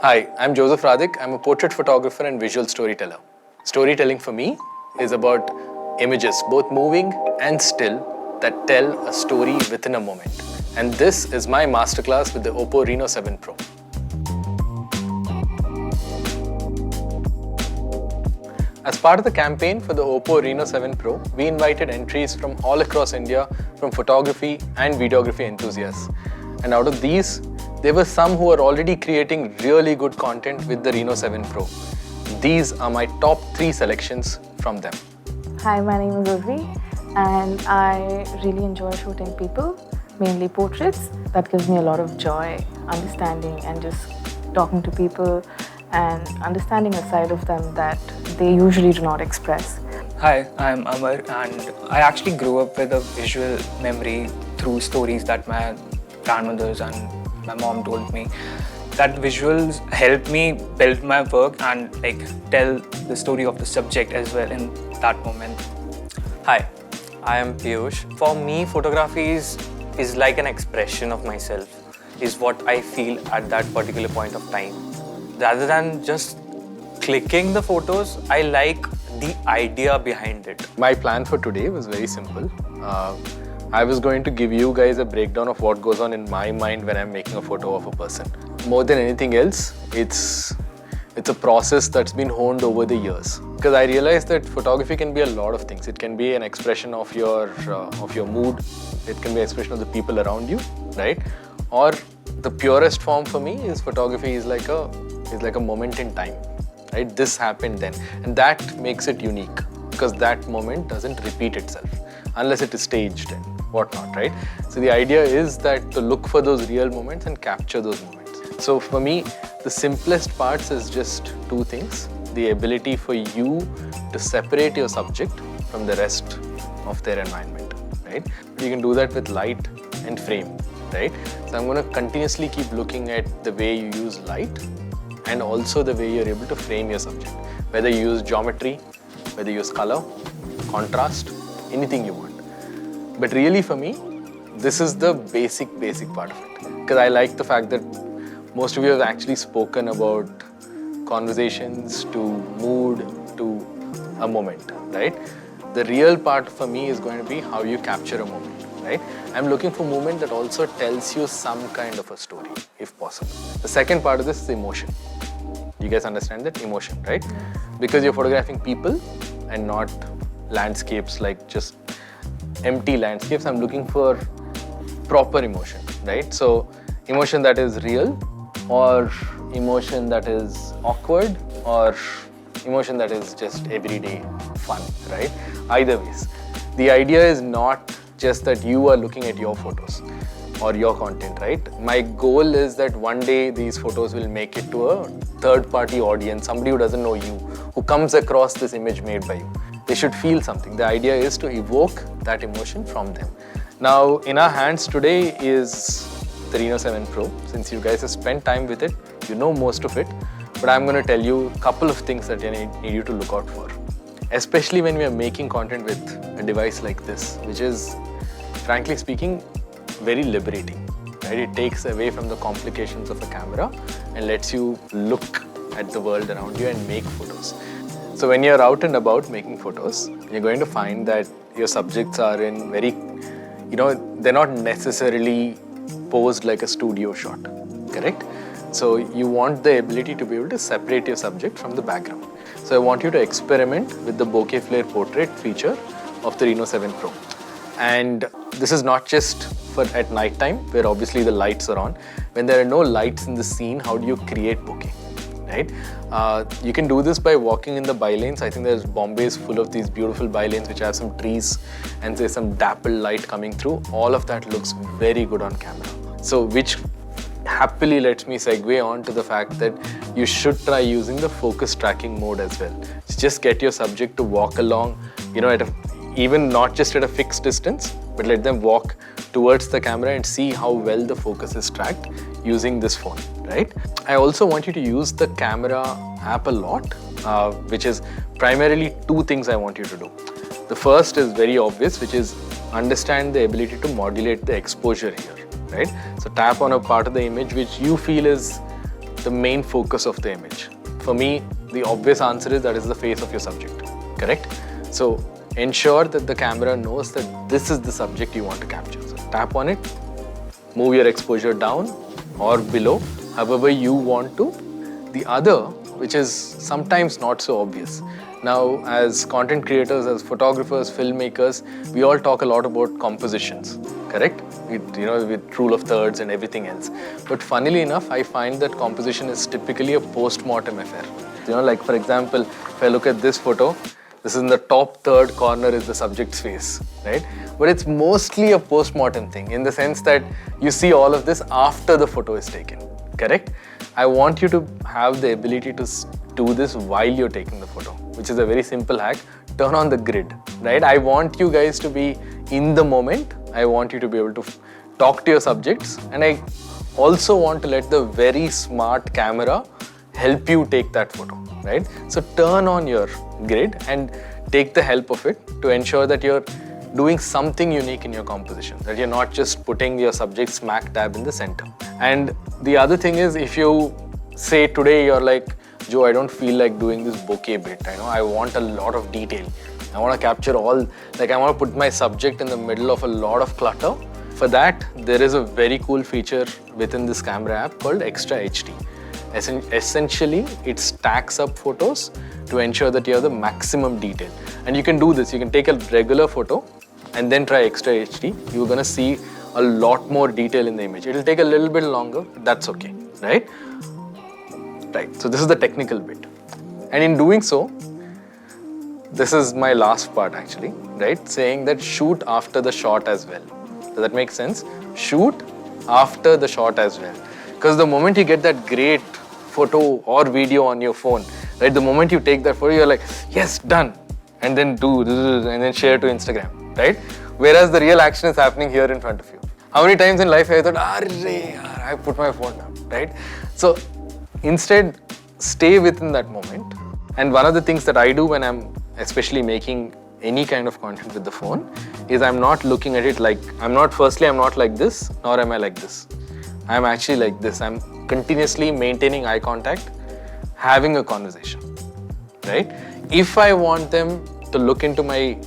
Hi, I'm Joseph Radhik. I'm a portrait photographer and visual storyteller. Storytelling for me is about images, both moving and still, that tell a story within a moment. And this is my masterclass with the Oppo Reno 7 Pro. As part of the campaign for the Oppo Reno 7 Pro, we invited entries from all across India from photography and videography enthusiasts. And out of these, there were some who are already creating really good content with the Reno 7 Pro. These are my top 3 selections from them. Hi, my name is Urvi and I really enjoy shooting people, mainly portraits. That gives me a lot of joy, understanding and just talking to people and understanding a side of them that they usually do not express. Hi, I'm Amar and I actually grew up with a visual memory through stories that my grandmothers and my mom told me. That visuals helped me build my work and tell the story of the subject as well in that moment. Hi, I am Piyush. For me, photography is like an expression of myself, is what I feel at that particular point of time. Rather than just clicking the photos, I like the idea behind it. My plan for today was very simple. I was going to give you guys a breakdown of what goes on in my mind when I'm making a photo of a person. More than anything else, it's a process that's been honed over the years. Because I realized that photography can be a lot of things. It can be an expression of your mood. It can be an expression of the people around you, right? Or the purest form for me is photography is like a moment in time, right? This happened then, and that makes it unique because that moment doesn't repeat itself unless it is staged and whatnot, right? So the idea is that to look for those real moments and capture those moments. So for me, the simplest parts is just 2 things. The ability for you to separate your subject from the rest of their environment, right? You can do that with light and frame, right? So I'm going to continuously keep looking at the way you use light and also the way you're able to frame your subject. Whether you use geometry, whether you use color, contrast, anything you want. But really for me, this is the basic part of it. Because I like the fact that most of you have actually spoken about conversations to mood to a moment, right? The real part for me is going to be how you capture a moment, right? I'm looking for a moment that also tells you some kind of a story, if possible. The second part of this is emotion. You guys understand that? Emotion, right? Because you're photographing people and not landscapes, like just empty landscapes. I'm looking for proper emotion, right? So emotion that is real, or emotion that is awkward, or emotion that is just everyday fun, right? Either ways. The idea is not just that you are looking at your photos or your content, right? My goal is that one day these photos will make it to a third-party audience, somebody who doesn't know you, who comes across this image made by you. They should feel something. The idea is to evoke that emotion from them. Now, in our hands today is the Reno 7 Pro. Since you guys have spent time with it, you know most of it, but I'm going to tell you a couple of things that I need you to look out for. Especially when we are making content with a device like this, which is, frankly speaking, very liberating, right? It takes away from the complications of a camera and lets you look at the world around you and make photos. So when you're out and about making photos, you're going to find that your subjects are in very, they're not necessarily posed like a studio shot, correct? So you want the ability to be able to separate your subject from the background. So I want you to experiment with the bokeh flare portrait feature of the Reno 7 Pro. And this is not just for at night time, where obviously the lights are on. When there are no lights in the scene, how do you create bokeh? Right? You can do this by walking in the bylanes. I think there's Bombay is full of these beautiful bylanes which have some trees and there's some dapple light coming through. All of that looks very good on camera. So which happily lets me segue on to the fact that you should try using the focus tracking mode as well. Just get your subject to walk along, even not just at a fixed distance, but let them walk towards the camera and see how well the focus is tracked using this phone, right? I also want you to use the camera app a lot, which is primarily 2 things I want you to do. The first is very obvious, which is understand the ability to modulate the exposure here, right? So tap on a part of the image which you feel is the main focus of the image? For me, the obvious answer is that is the face of your subject, correct? So ensure that the camera knows that this is the subject you want to capture. So tap on it, move your exposure down or below, however you want to. The other, which is sometimes not so obvious. Now, as content creators, as photographers, filmmakers, we all talk a lot about compositions, correct? With rule of thirds and everything else. But funnily enough, I find that composition is typically a post-mortem affair. Like for example, if I look at this photo, this is in the top third corner is the subject's face, right? But it's mostly a post-mortem thing in the sense that you see all of this after the photo is taken, correct? I want you to have the ability to do this while you're taking the photo, which is a very simple hack. Turn on the grid, right? I want you guys to be in the moment. I want you to be able to talk to your subjects, and I also want to let the very smart camera help you take that photo, right? So turn on your grid and take the help of it to ensure that you're doing something unique in your composition, that you're not just putting your subject smack dab in the center. And the other thing is, if you say today you're like, Joe, I don't feel like doing this bokeh bit, I want a lot of detail. I want to capture all, I want to put my subject in the middle of a lot of clutter. For that, there is a very cool feature within this camera app called Extra HD. Essentially, it stacks up photos to ensure that you have the maximum detail. And you can do this. You can take a regular photo and then try Extra HD. You're going to see a lot more detail in the image. It'll take a little bit longer, but that's okay, right? Right, so this is the technical bit. And in doing so, this is my last part actually, right? Saying that shoot after the shot as well. Does that make sense? Shoot after the shot as well. Because the moment you get that great photo or video on your phone, right? The moment you take that photo, you're like, yes, done. And then and then share to Instagram, right? Whereas the real action is happening here in front of you. How many times in life have I thought, I put my phone down, right? So instead, stay within that moment. And one of the things that I do when I'm especially making any kind of content with the phone is I'm not looking at it like, I'm not like this, nor am I like this. I'm actually like this. I'm continuously maintaining eye contact, having a conversation, right? If I want them to look into my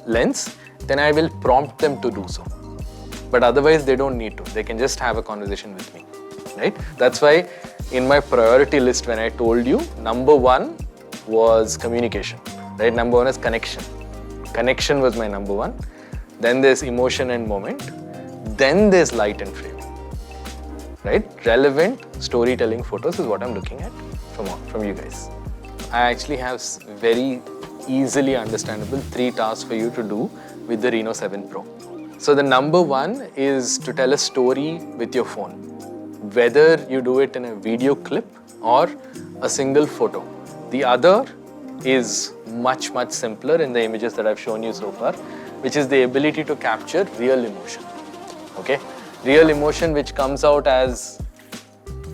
lens, then I will prompt them to do so. But otherwise, they don't need to. They can just have a conversation with me, right? That's why in my priority list, when I told you, number one was communication, right? Number one is connection. Connection was my number one. Then there's emotion and moment. Then there's light and frame, right? Relevant storytelling photos is what I'm looking at from you guys. I actually have very easily understandable 3 tasks for you to do with the Reno 7 Pro. So the number one is to tell a story with your phone. Whether you do it in a video clip or a single photo. The other is much, much simpler in the images that I've shown you so far, which is the ability to capture real emotion, okay? Real emotion which comes out as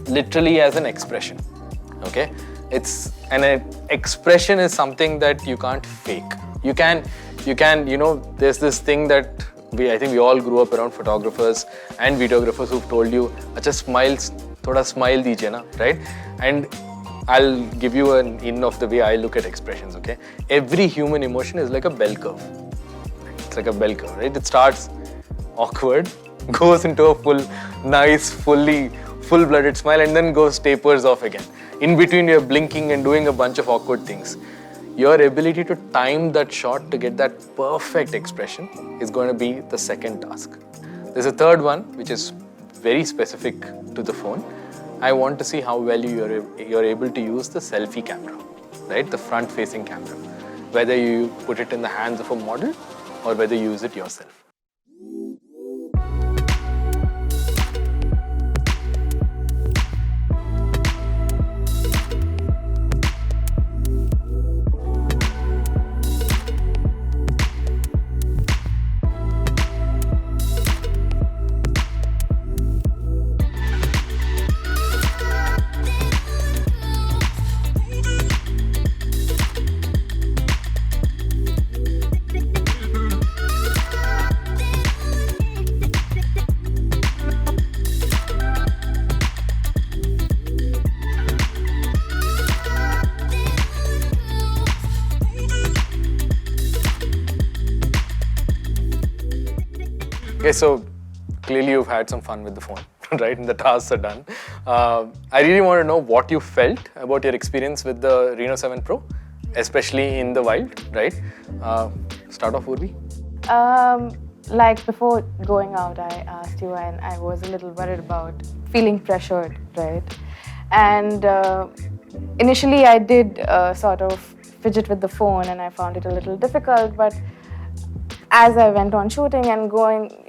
literally as an expression, okay? An expression is something that you can't fake. You can, there's this thing that I think we all grew up around photographers and videographers who've told you, "Acha, thoda smile dijiye na," right? And I'll give you an in of the way I look at expressions, okay? Every human emotion is like a bell curve. It's like a bell curve, right? It starts awkward, goes into a full-blooded smile, and then tapers off again. In between, you're blinking and doing a bunch of awkward things. Your ability to time that shot to get that perfect expression is going to be the second task. There's a third one, which is very specific to the phone. I want to see how well you're able to use the selfie camera, right? The front-facing camera. Whether you put it in the hands of a model or whether you use it yourself. Okay, so clearly you've had some fun with the phone, right? And the tasks are done. I really want to know what you felt about your experience with the Reno 7 Pro, especially in the wild, right? Start off, Urvi. Like before going out, I asked you, and I was a little worried about feeling pressured, right? And initially, I did sort of fidget with the phone, and I found it a little difficult. But as I went on shooting and going,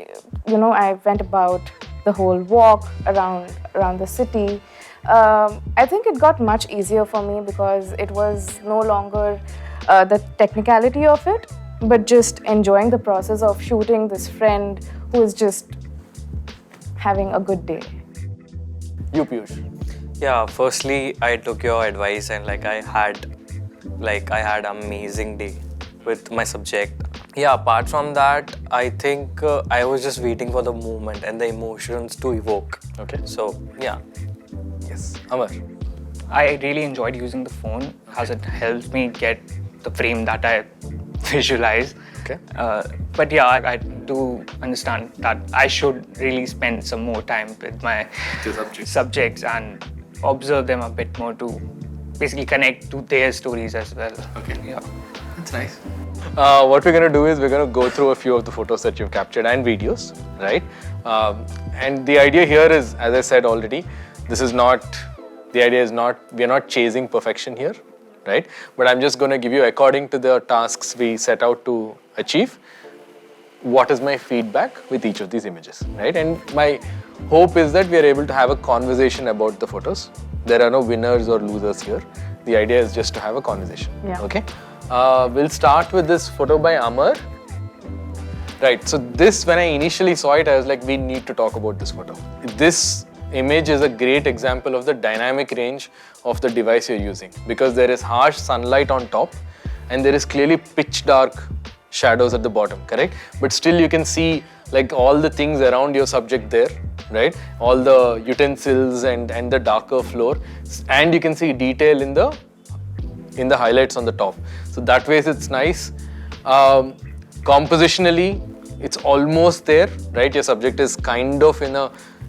I went about the whole walk around the city. I think it got much easier for me because it was no longer the technicality of it, but just enjoying the process of shooting this friend who is just having a good day. You, Piyush. Yeah, firstly, I took your advice and I had amazing day with my subject. Yeah, apart from that, I think I was just waiting for the moment and the emotions to evoke. Okay. So, yeah. Yes. Amar. I really enjoyed using the phone as it helps me get the frame that I visualize. Okay. But yeah, I do understand that I should really spend some more time with my subjects and observe them a bit more to basically connect to their stories as well. Okay. Yeah. That's nice. What we're going to do is we're going to go through a few of the photos that you've captured and videos, right? And the idea here is, as I said already, the idea is not, we're not chasing perfection here, right? But I'm just going to give you, according to the tasks we set out to achieve, what is my feedback with each of these images, right? And my hope is that we are able to have a conversation about the photos. There are no winners or losers here. The idea is just to have a conversation, okay? We'll start with this photo by Amar. Right, so this, when I initially saw it, I was like, we need to talk about this photo. This image is a great example of the dynamic range of the device you're using, because there is harsh sunlight on top and there is clearly pitch dark shadows at the bottom, correct? But still you can see all the things around your subject there, right? All the utensils and the darker floor, and you can see detail in the highlights on the top. So that way it's nice. Compositionally, it's almost there, right? Your subject is kind of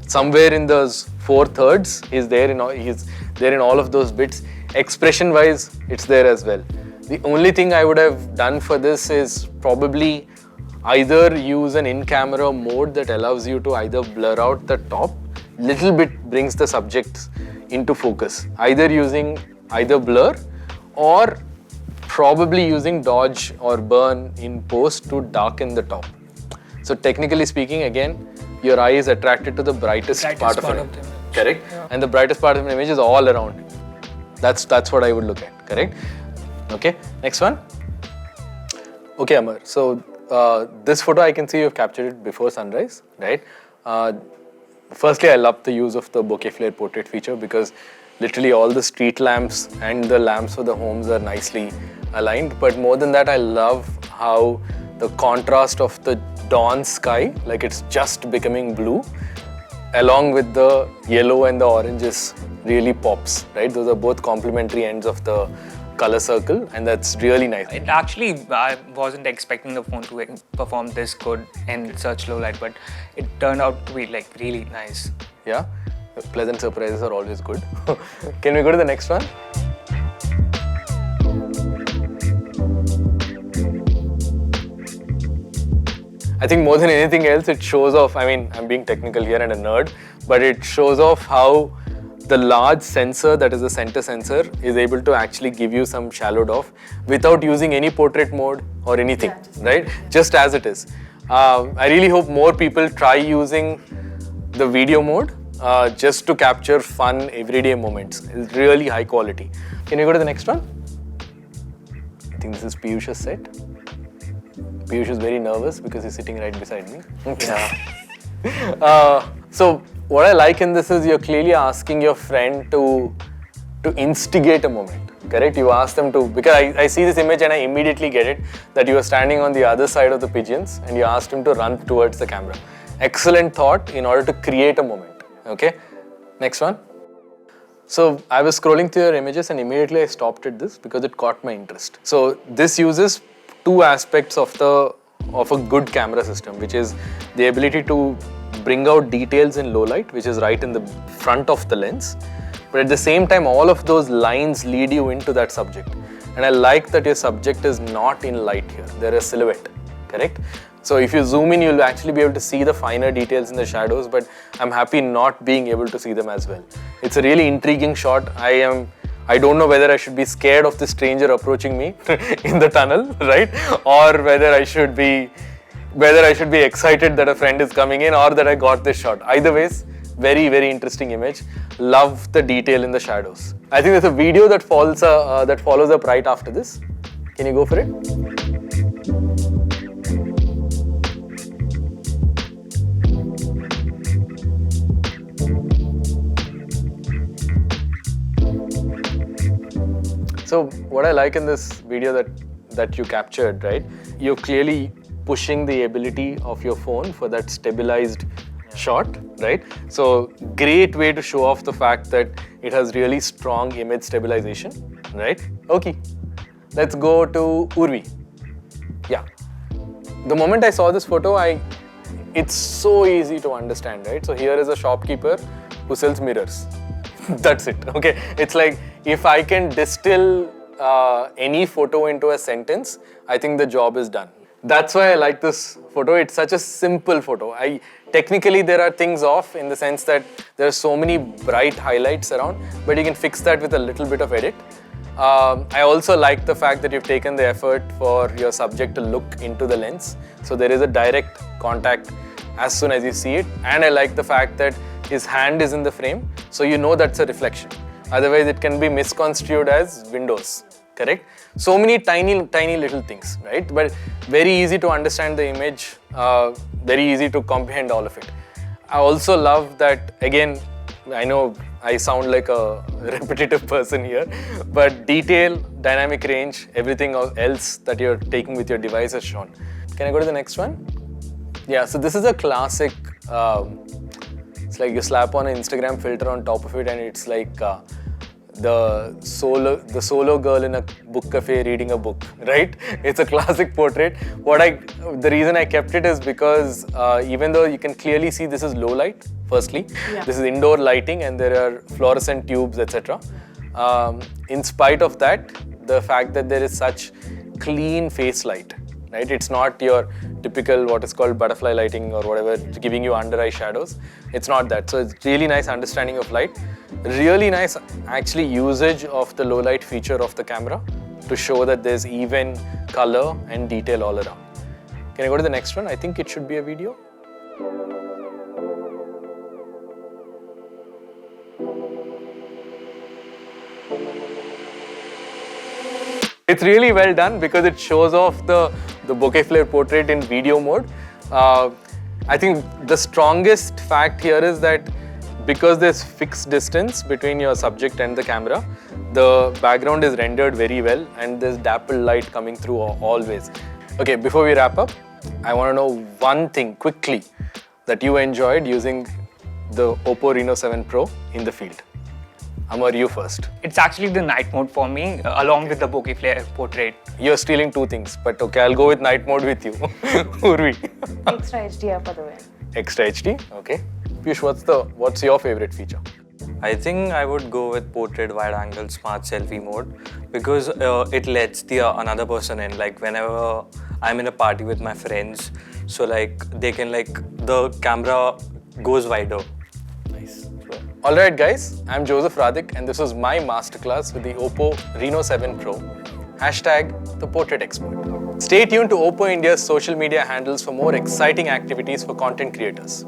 somewhere in those 4/3. He's there in all of those bits. Expression-wise, it's there as well. The only thing I would have done for this is probably either use an in-camera mode that allows you to either blur out the top, little bit brings the subject into focus, either using blur or probably using dodge or burn in post to darken the top. So technically speaking, again, your eye is attracted to the brightest part of the image. Correct? Yeah. And the brightest part of the image is all around it. That's what I would look at, correct? Okay, next one. Okay, Amar. So this photo, I can see you've captured it before sunrise, right? Firstly, I love the use of the bokeh flare portrait feature because literally all the street lamps and the lamps for the homes are nicely aligned. But more than that, I love how the contrast of the dawn sky, it's just becoming blue, along with the yellow and the oranges really pops, right? Those are both complementary ends of the color circle, and that's really nice. It actually, I wasn't expecting the phone to perform this good in such low light, but it turned out to be really nice. Yeah, pleasant surprises are always good. Can we go to the next one? I think more than anything else, it shows off, I'm being technical here and a nerd, but it shows off how the large sensor, that is the center sensor, is able to actually give you some shallowed off without using any portrait mode or anything, right? Just as it is. I really hope more people try using the video mode just to capture fun everyday moments. It's really high quality. Can you go to the next one? I think this is Piyush's set. Piyush is very nervous because he's sitting right beside me. Yeah. So what I like in this is you're clearly asking your friend to instigate a moment, correct? You ask them to, because I see this image and I immediately get it, that you are standing on the other side of the pigeons and you asked him to run towards the camera. Excellent thought in order to create a moment, okay? Next one. So I was scrolling through your images and immediately I stopped at this because it caught my interest. So this uses two aspects of the of a good camera system, which is the ability to bring out details in low light, which is right in the front of the lens. But at the same time, all of those lines lead you into that subject. And I like that your subject is not in light here. They're a silhouette, correct? So if you zoom in, you'll actually be able to see the finer details in the shadows, but I'm happy not being able to see them as well. It's a really intriguing shot. I don't know whether I should be scared of the stranger approaching me in the tunnel, right? Or whether I should be excited that a friend is coming in or that I got this shot. Either ways, very, very interesting image. Love the detail in the shadows. I think there's a video that follows up right after this. Can you go for it? So what I like in this video that you captured, right? You're clearly pushing the ability of your phone for that stabilized shot, right? So great way to show off the fact that it has really strong image stabilization, right? Okay, let's go to Urvi. Yeah. The moment I saw this photo, it's so easy to understand, right? So here is a shopkeeper who sells mirrors. That's it, okay? It's like, if I can distill any photo into a sentence, I think the job is done. That's why I like this photo. It's such a simple photo. Technically, there are things off in the sense that there are so many bright highlights around, but you can fix that with a little bit of edit. I also like the fact that you've taken the effort for your subject to look into the lens. So there is a direct contact as soon as you see it. And I like the fact that his hand is in the frame, so you know that's a reflection. Otherwise, it can be misconstrued as windows, correct? So many tiny little things, right? But very easy to understand the image, very easy to comprehend all of it. I also love that, again, I know I sound like a repetitive person here, but detail, dynamic range, everything else that you're taking with your device is shown. Can I go to the next one? Yeah, so this is a classic, it's like you slap on an Instagram filter on top of it and it's like the solo girl in a book cafe reading a book, right? It's a classic portrait. The reason I kept it is because even though you can clearly see this is low light, firstly, this is indoor lighting and there are fluorescent tubes, etc. In spite of that, the fact that there is such clean face light, right? It's not your typical what is called butterfly lighting or whatever, giving you under eye shadows. It's not that. So it's really nice understanding of light. Really nice actually usage of the low light feature of the camera to show that there's even color and detail all around. Can I go to the next one? I think it should be a video. It's really well done because it shows off the bokeh flare portrait in video mode. I think the strongest fact here is that because there's fixed distance between your subject and the camera, the background is rendered very well and there's dappled light coming through always. Okay, before we wrap up, I want to know one thing quickly that you enjoyed using the Oppo Reno 7 Pro in the field. Amar, you first. It's actually the night mode for me, along with the bokeh flare portrait. You're stealing two things, but okay, I'll go with night mode with you. Urvi. Extra HDR for the win. Extra HD, okay. Piyush, what's your favorite feature? I think I would go with portrait wide angle smart selfie mode because it lets the another person in. Like whenever I'm in a party with my friends, so like they can the camera goes wider. Nice. Alright guys, I'm Joseph Radhik and this was my masterclass with the Oppo Reno 7 Pro. #the Portrait Expert. Stay tuned to Oppo India's social media handles for more exciting activities for content creators.